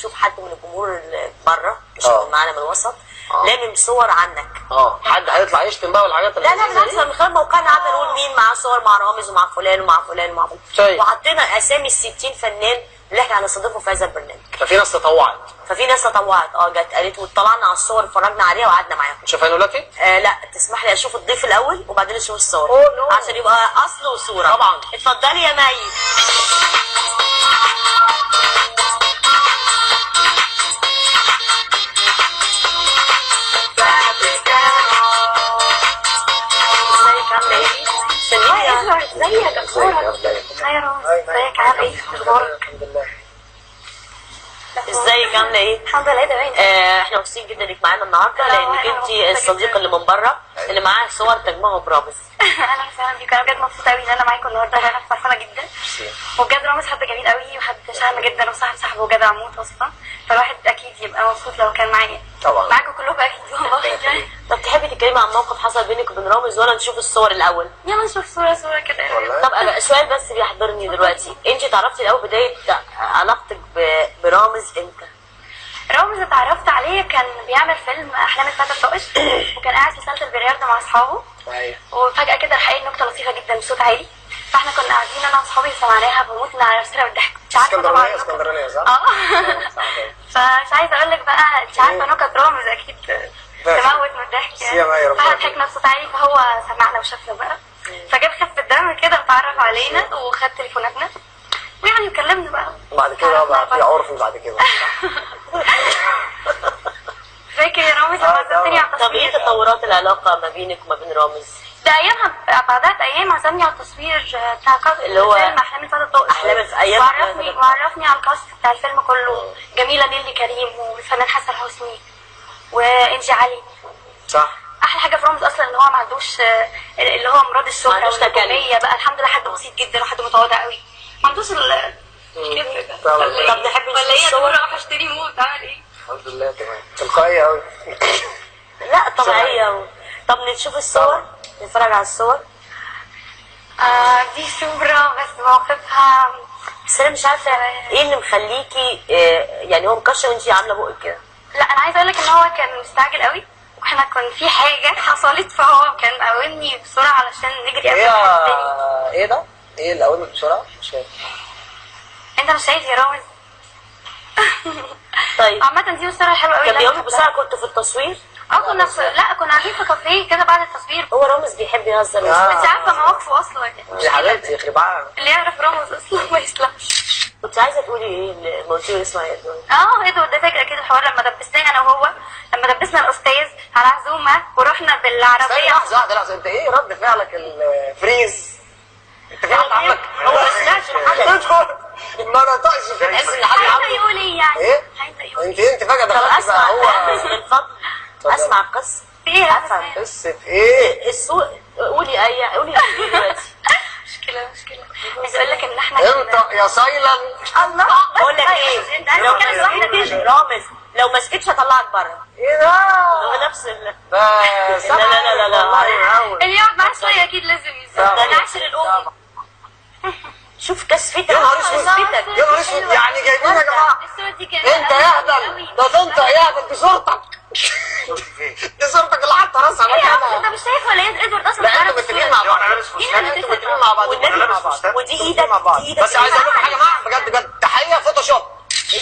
تشوف حد من الجمهور اللي بره مش معانا من الوسط لامم صور عنك. حد هيطلع يشتم بقى والحاجات اللي لا بالعكس، من خلال موقعنا قعدنا نقول مين معاه صور مع رامز ومع فلان ومع فلان ومع فلان، وحطينا اسامي ال60 فنان اللي احنا هنستضيفهم في هذا البرنامج. ففي ناس تطوعت جت قالت واطلعنا على الصور اتفرجنا عليها وقعدنا معاهم. شوفها دلوقتي؟ لا تسمح لي اشوف الضيف الاول وبعدين اشوف الصور عشان يبقى اصل وصوره. طبعا. اتفضلي يا مي. ازيك اخبارك؟ هاي رامز، ازيك عامل ايه؟ اخبارك؟ الحمد لله. ازيك عامله ايه؟ الحمد لله تمام. احنا مبسوطين جدا انك معانا النهارده لانك انت الصديقه اللي من بره اللي معاها صور تجمعه برامز. اهلا وسهلا بيك، انا بجد مبسوطه قوي ان انا معاكم النهارده، انا فرحانه جدا. وبجد رامز حد جميل قوي وحد شهم جدا وصاحب صاحبه وجدع موت اصلا، فالواحد اكيد يبقى مبسوط لو كان معايا. طبعا معاكم كلكم اكيد والله يعني. طب تحبي تتكلمي عن موقف حصل بينك وبين رامز ولا نشوف الصور الاول؟ يلا نشوف صوره كده. طب سؤال بس بيحضرني دلوقتي، انت تعرفتي الاول بدايه علاقتك برامز امتى؟ رامز اتعرفت عليه كان بيعمل فيلم احلام الفتى الطائش وكان قاعد في صاله البلياردو مع اصحابه. وفجاه كده راح قايل نكته لطيفه جدا بصوت عالي، فاحنا كنا قاعدين انا واصحابي سمعناها بموتنا على نفسنا بالضحك. مش عارفه طبعا اسكندرانيه صح؟ فمش عايزه اقول لك بقى انت عارفه نكت رامز اكيد تموت من الضحك يعني. فاحنا ضحكنا بصوت عالي فهو سمعنا وشافنا بقى، فجاب خفه الدم كده وتعرف علينا وخد تليفوناتنا ويعني كلمنا بقى. بعد كده بقى في عرف بعد كده. فاكر يا رامز لما عزمتني على التصوير؟ طب ايه تطورات العلاقه ما بينك وما بين رامز؟ ده ايامها بعدها بايام عزمني على التصوير بتاع اللي هو فيلم احلام الفتى الطائش. احلام في ايام وعرفني على الكاست بتاع الفيلم كله، جميله نيلي كريم والفنان حسن حسني وانجي علي. صح. احلى حاجه في رامز اصلا ان هو ما عندوش اللي هو مراد الشهره والنجوميه بقى، الحمد لله حد بسيط جدا وحد متواضع قوي، ما عندوش الكبر ده. طب نحب ولا ايه يا دورة راح اشتري موت اعمل ايه؟ الحمد لله تمام. تلقائيه قوي. لا طبيعيه. طب نشوف الصور، نتفرج على الصور. دي صورة بس موقفها، بس انا مش عارفه ايه اللي مخليكي يعني هو مكشر وانتي عامله بقك كده. لا انا عايزه اقول لك ان هو كان مستعجل قوي واحنا كان في حاجه حصلت فهو كان قاومني بسرعه علشان نجري قبل حد تاني. ايه ده؟ ايه اللي قاومك بسرعه؟ مش فاهم. انت مش شايف يا رامز؟ طيب عامه دي صوره حلوه قوي. كان بيقومك بسرعه كنتوا في التصوير؟ كنا كنا قاعدين في كافيه كده بعد التصوير. هو رامز بيحب يهزر. انت عارفه مواقفه اصلا يا حبيبتي يخرب عقلك. اللي يعرف رامز اصلا ما يسلمش. كنت عايزه تقولي ايه اللي ما قلتيش اسمها ايه؟ ادوارد ده فاكر اكيد الحوار لما دبسناه انا وهو، لما دبسنا الاستاذ على عزومه ورحنا بالعربيه. لحظه انت ايه رد فعلك الفريز؟ انت في حد عمك؟ هو ما سمعش حاجه. ما نطقش في حس ان حد عايزه عمك. يقول ايه يعني؟ ايه؟ عايزه يقول انت فجاه طب دخلتي بقى هو من فضل اسمع القصه. ايه؟ افهم قصه ايه؟ السوق. قولي قولي دلوقتي. مشكله عايزه اقول لك ان احنا انت يا سايلن. الله بقول لك ايه؟ لو كانت واحده كده رامز لو ما سكتش هطلعك بره. ايه ده؟ هو نفس بس لا اللي يقعد معاه شويه اكيد لازم يزود. انا عاشر الام. شوف كسفتك. يا نهار اسود يا نهار اسود، يعني جايبين يا جماعه الصوره دي جميله. انت يهبل ده انت يهبل دي صورتك. دي صورتك اللي حاطه راسها ايه انت مش شايف ولا ايه ادوارد اصلا؟ لا انتوا متفقين مع بعض. انتوا متفقين مع بعض ودي ايدك بس عايز اقول لكم حاجه يا جماعه بجد تحيه فوتوشوب.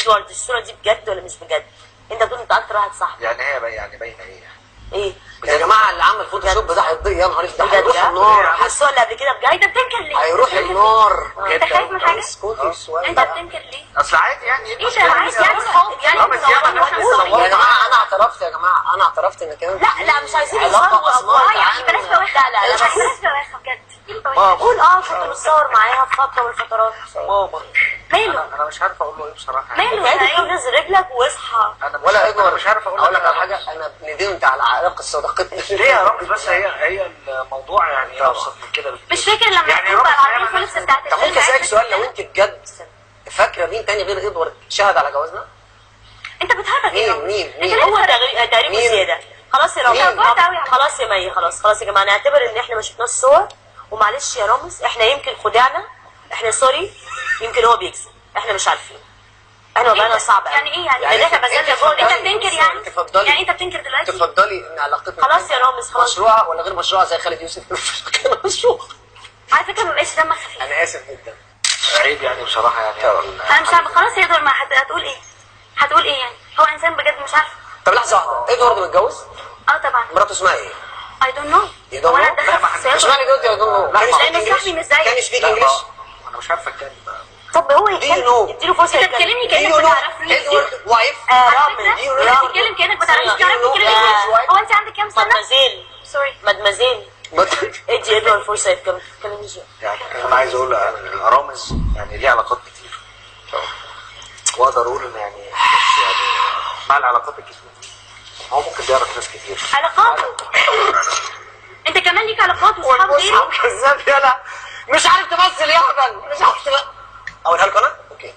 ادوارد الصوره دي بجد ولا مش بجد؟ انت بتقول انت اكتر واحد صح. يعني هي باينه ايه يا جماعه اللي عمل فوتوشوب ده هيضيع. يا نهار اسود بجد هيروح النار. الصور اللي قبل كده بجد. انت بتنكر ليه؟ هيروح النار. انت خايف من حاجه؟ اسكتي شويه. انت بتنكر ليه؟ اصل عادي يعني ايه ده عايز يعني صحاب يعني يا جماعه انا اعترفت انا اعترفت ان كان لا مش عايزين علاقه اسمها يعني بلاش بواخه. لا بلاش بواخه بجد. قول كنت بتصور معاها في فتره من الفترات. ماما ماله؟ انا مش عارف اقول له ايه بصراحه. ماله؟ يعني نزل رجلك واصحى. ولا انا مش عارف اقول لك على حاجه. انا ندمت على علاقه صداقتنا. ليه يا رامز؟ بس هي الموضوع يعني ابسط من كده بكتير. مش فاكر لما يعني كنت رامز على دايماً الفلوس بتاعت طب ممكن اسالك سؤال؟ لو انت بجد فاكره مين تاني غير ادوارد شهد على جوازنا؟ انت بتهرج يا رامز. مين؟ هو تقريبا زياده. خلاص يا رامز خلاص يا مي خلاص يا جماعه نعتبر ان احنا ما شفناش الصور ومعلش يا رامز احنا يمكن خدعنا. احنا سوري يمكن هو بيكذب احنا مش عارفين. احنا وضعنا صعب قوي. يعني ايه يعني؟ يعني احنا بذلنا جهد. انت بتنكر يعني؟ تفضلي يعني انت بتنكر دلوقتي؟ تفضلي ان علاقتنا خلاص يا رامز خلاص. مشروعه ولا غير مشروعه زي خالد يوسف كان مشروع. على فكره ما بقاش دمك خفيف. انا اسف جدا. عيب يعني بصراحه يعني انا مش عارفه خلاص يا ادوارد، ما هتقول ايه؟ هتقول ايه يعني؟ هو انسان بجد مش عارفه. طب لحظه واحده، ادوارد متجوز؟ طبعا. مراته اسمها ايه؟ I don't know. You don't هو انا know؟ اتدخل في مش السياسه؟ معنى قلت يا دونو لان صاحبي مش زيك. كان سبيك انجلش؟ انا مش عارفه اتكلم بقى. طب هو Do you know؟ اديله فرصه انت يتكلم. بتكلمني Do كانك you know بتعرفني. ادوارد وايف؟ رامز Do you know انت Edward؟ بتتكلم كانك بتعرفني. Do you تعرفني know كلمه Edward's wife؟ هو انت عندك كام سنه؟ مادمازيل سوري. مادمازيل ادي ادوارد فرصه يتكلم. تتكلمي ازاي؟ يعني انا عايز اقول رامز يعني ليه علاقات كتير، واقدر اقول ان يعني مش يعني مع العلاقات الكتير هو ممكن بيعرف ناس كتير. علاقات؟ انت كمان ليك علاقات وصحاب غيري؟ كذاب يلا، مش عارف تمثل يا هبل، مش عارف تمثل. اقولها لكم انا؟ اوكي.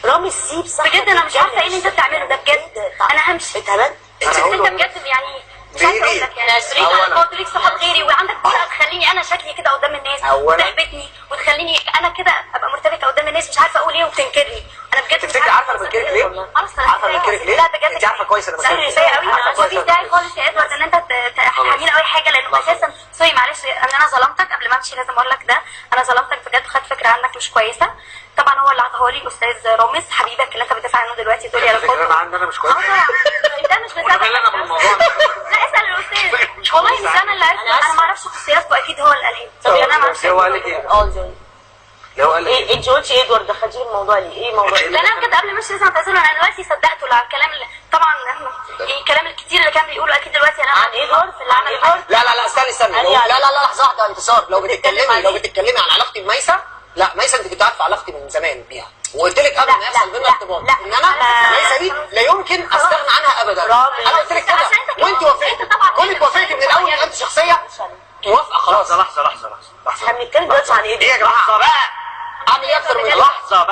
رامز سيب صح. بجد انا مش عارفه ايه اللي انت بتعمله ده بجد. انا همشي. اتهبلت. انت بجد يعني مش عارفه اقول لك يعني 20 علاقات وليك صحاب غيري وعندك جرأة تخليني انا شكلي كده قدام الناس وتحبطني وتخليني انا كده ابقى مرتبكه قدام الناس مش عارفه اقول ايه وبتنكرني. انا بجد تفتكري عارفه انا بنكرك ليه؟ عارفه انا بنكرك ليه؟ لا بجد انت عارفه كويس انا بنكرك لا ليه؟ كفايه قوي. عارفة مش كويس. داعي خالص يا ادوارد ان انت تحامينا قوي حاجه لانه اساسا سوري معلش ان انا ظلمتك قبل ما امشي. لازم اقول لك ده انا ظلمتك بجد وخدت فكره عنك مش كويسه. طبعا هو اللي عطاها لي الاستاذ رامز حبيبك اللي انت بتدافع عنه دلوقتي تقول لي على فكرة انا عندي انا مش كويس. ده مش وانا مالي انا بالموضوع ده. لا اسال الاستاذ والله مش انا اللي عرفت. انا ما اعرفش خصوصياته اكيد هو اللي قالها لي. طب انا ما اعرفش. هو قال لك ايه؟ زي لو قال لك ايه انت قلتي ادوارد دخلتي في الموضوع ليه؟ ايه الموضوع؟ لا انا بجد قبل مش لازم اعتذر. انا دلوقتي صدقته على الكلام اللي طبعا الكلام الكتير اللي كان بيقوله اكيد دلوقتي انا عن ادوارد في اللي عمل ادوارد. لا استني لا لحظه واحده انتصار. لو بتتكلمي عن علاقتي بميسه، لا ميسه انت كنت عارفه علاقتي من زمان بيها وقلت لك قبل ما يحصل بينا ارتباط ان انا ميسه دي لا يمكن استغنى عنها ابدا. انا قلت لك كده وانت وافقتي. كونك وافقتي من الاول ان انت شخصيه موافقه خلاص. لحظه احنا بنتكلم دلوقتي عن ايه؟ ايه يا جماعه بقى؟ اعمل ايه اكتر من كده؟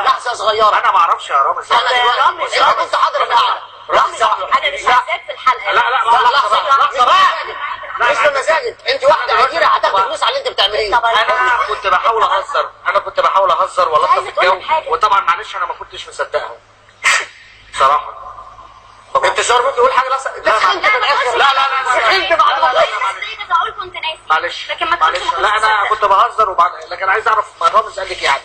لحظه صغيره. انا ما اعرفش يا رامز. رامز انت كنت حاضر في القعده. انا مش عايزاك في الحلقه. لحظه بقى مش بمزاجك. انت واحده عجيره هتاخدي فلوس على اللي انت بتعمليه. انا كنت بحاول اهزر والطف الجو وطبعا معلش انا ما كنتش مصدقها بصراحه. انتصار ممكن تقول حاجه لا سخنت في الاخر. لا سخنت بعد ما اقول كنت ناسي معلش لكن ما تقولش لا انا كنت بهزر لكن عايز اعرف ما رامز قال لك ايه عني.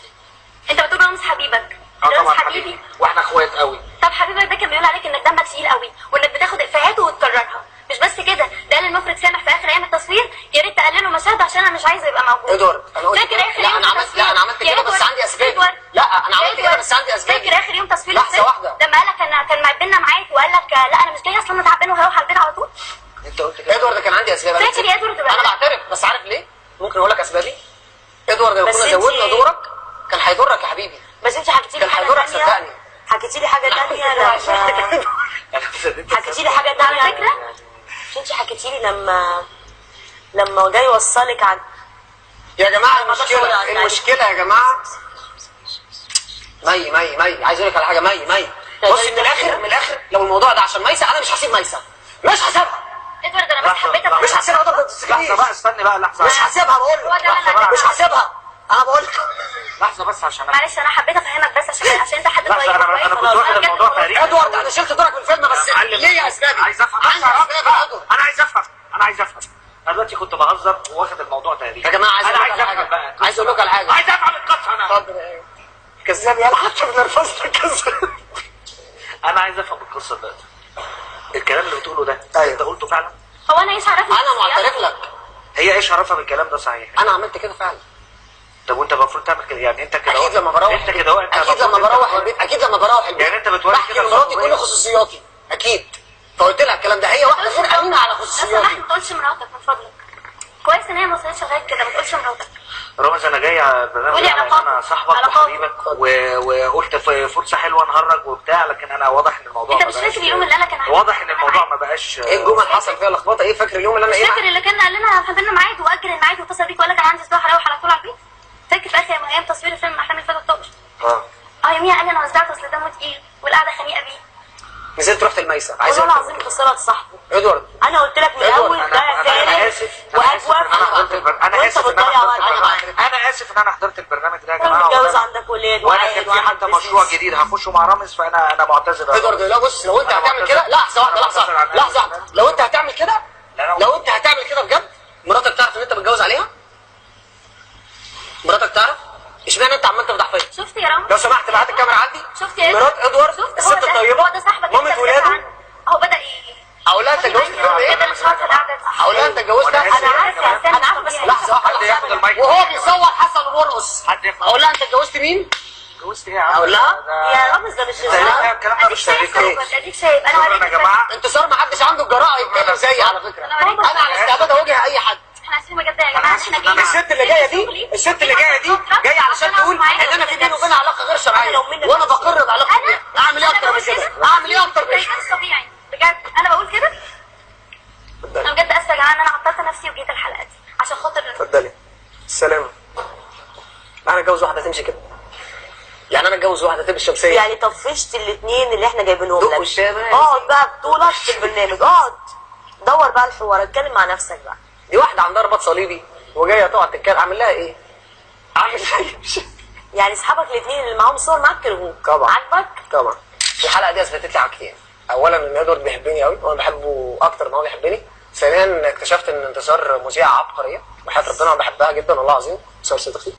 انت بتقول رامز حبيبك. طبعا رامز حبيبي واحنا اخوات قوي. طب حبيبك ده كان بيقول عليك انك دمك تقيل قوي وانك بتاخد افيهات وتكررها. مش بس كده ده قال المخرج سامح في اخر ايام التصوير يا ريت تقللوا مشاهد عشان انا مش عايزه يبقى موجود. ادوارد انا قلت فاكر اخر لا يوم انا عملت كده بس عندي اسباب. لا انا عملت كده بس عندي اسباب. فاكر اخر يوم تصوير لحظه واحده لما قال لك كان معبنا معاك وقال لك لا انا مش جاي اصلا انا تعبان وهروح على البيت على طول. انت قلت كده. ادوارد كان عندي اسباب. فاكر يا ادوارد انا بعترف بس عارف ليه؟ ممكن اقول لك اسبابي. ادوارد لو كنا انتي- زودنا دورك كان هيضرك يا حبيبي. بس انت حكيتي لي كان حاجه هيضرك ثانيه. صدقني. حكيتي لي حاجه ثانيه حكيتي لي حاجه ثانيه على فكره مش انت حكيتي لي لما جاي يوصلك عن يا جماعه المشكله يا جماعه مي عايز اقول لك على حاجه. مي بصي من الاخر لو الموضوع ده عشان ميسه انا مش هسيب ميسه. مش هسيبها. ادوارد انا بس حبيتك. مش هسيبها. لحظه بقى استني بقى لحظه. مش هسيبها بقول لك. مش هسيبها. انا بقول لك لحظه بس عشان معلش انا حبيت افهمك بس عشان انت حد لحظه انا كنت واخد الموضوع تاريخي. ادوارد انا شلت دورك من الفيلم بس ليه يا اسبابي؟ عايز افهم. عندي اسباب يا ادوارد. انا عايز افهم. انا دلوقتي كنت بهزر واخد الموضوع تاريخي. يا جماعه انا عايز افهم بقى. عايز اقول لك على حاجه. عايز افهم القصه انا. اتفضل. كذاب يلا حتى من نرفزتك كذاب. انا عايز افهم القصه دلوقتي. الكلام اللي بتقوله ده انت قلته فعلا؟ هو انا ايش عرفني؟ انا معترف لك. هي ايش عرفها بالكلام ده صحيح؟ انا عملت كده فعلا. طب وانت المفروض تعمل كده يعني انت كده اكيد لما بروح انت كده اكيد لما بروح البيت يعني انت بتوري بحكي لمراتي كل خصوصياتي اكيد. فقلت لها الكلام ده هي واحده غير امينه على لو سمحت خصوصياتي. ما تقولش مراتك من فضلك. كويس ان هي ما وصلتش لغايه كده ما تقولش مراتك. رامز انا جاي على البرنامج قولي يعني علاقات. انا صاحبك وحبيبك وقلت فرصه حلوه نهرج وبتاع لكن انا واضح ان الموضوع انت ما مش بقاش فاكر اليوم اللي انا كان عندي واضح ان الموضوع ما بقاش ايه الجمل اللي حصل فيها لخبطه؟ ايه فاكر اليوم اللي انا فاكر اللي كان قال لنا حضرنا ميعاد واجل الميعاد واتصل بيك وقال لك انا عندي صداع هروح على طول على البيت. فاكر في اخر ايام تصوير الفيلم احلام الفتى الطائش. يوميها قال لي انا وزعت اصل دمه تقيل والقعده خنيقه بيه. نزلت رحت الميسه. والله العظيم خساره صاحبي. ادوارد انا قلت لك من الاول ده انا اسف واجوف انا اسف ان انا حضرت البرنامج ده يا جماعه متجوز عندك ولاد وانا كان اي حتى مشروع جديد هخشه مع رامز فانا معتذر. ادوارد لا بص، لو انت هتعمل كده لحظه واحده لو انت هتعمل كده بجد، مراتك تعرف ان انت متجوز عليها؟ مراتك تعرف؟ اشمعنى انت عمال تفضح فيا؟ شفت يا رامز؟ لو سمحت بعت الكاميرا عندي. شفت يا مرات ادوارد الست الطيبه هو ده صاحبك مامة ولاده. هو بدأ هقول لها انت اتجوزت فيهم ايه؟ كده مش عارفه القعده دي. هقول لها انت اتجوزت انا عارفه يا سامي، انا عارفه بس لحظه واحده وهو بيصور حسن ومرقص هقول لها انت اتجوزت مين؟ اتجوزت ايه يا عم؟ هقول لها يا رامز ده مش لا الكلام ده مش شريك. اديك شايف انا يا وريتك جماعه انتصار ما حدش عنده الجراءه يتكلم زيي على فكره. انا على استعداد اواجه اي حد. احنا عايزين بجد يا جماعه احنا جايين الست اللي جايه دي جايه علشان تقول ان انا في بيني وبينها علاقه غير شرعيه وانا بقر بعلاقتي بيها. اعمل ايه اكتر من كده؟ اعمل ايه اكتر من كده؟ مش طبيعي بجد، انا بقول كده. انا بجد اسفه يا جماعه ان انا عطلت نفسي وجيت الحلقه دي عشان خاطر اتفضلي. السلام. انا اتجوز واحده تمشي كده؟ يعني انا اتجوز واحده تلبس شمسيه؟ يعني طفشت الاثنين اللي احنا جايبينهم دق لك. والشام. اقعد بقى بطولك في البرنامج، اقعد دور بقى الحوار، اتكلم مع نفسك بقى. دي واحده عندها رباط صليبي وجايه تقعد تتكلم، اعمل لها ايه؟ اعمل لها ايه؟ يعني اصحابك الاثنين اللي معاهم صور معاك كرهوك طبعا. عاجبك؟ طبعا. الحلقه دي اثبتت لي حاجتين. اولا ان ادوارد بيحبني قوي وانا بحبه اكتر ما هو بيحبني. ثانيا اكتشفت ان انتصار مذيعه عبقريه وحياه ربنا انا بحبها جدا والله العظيم. انتصار صدقي.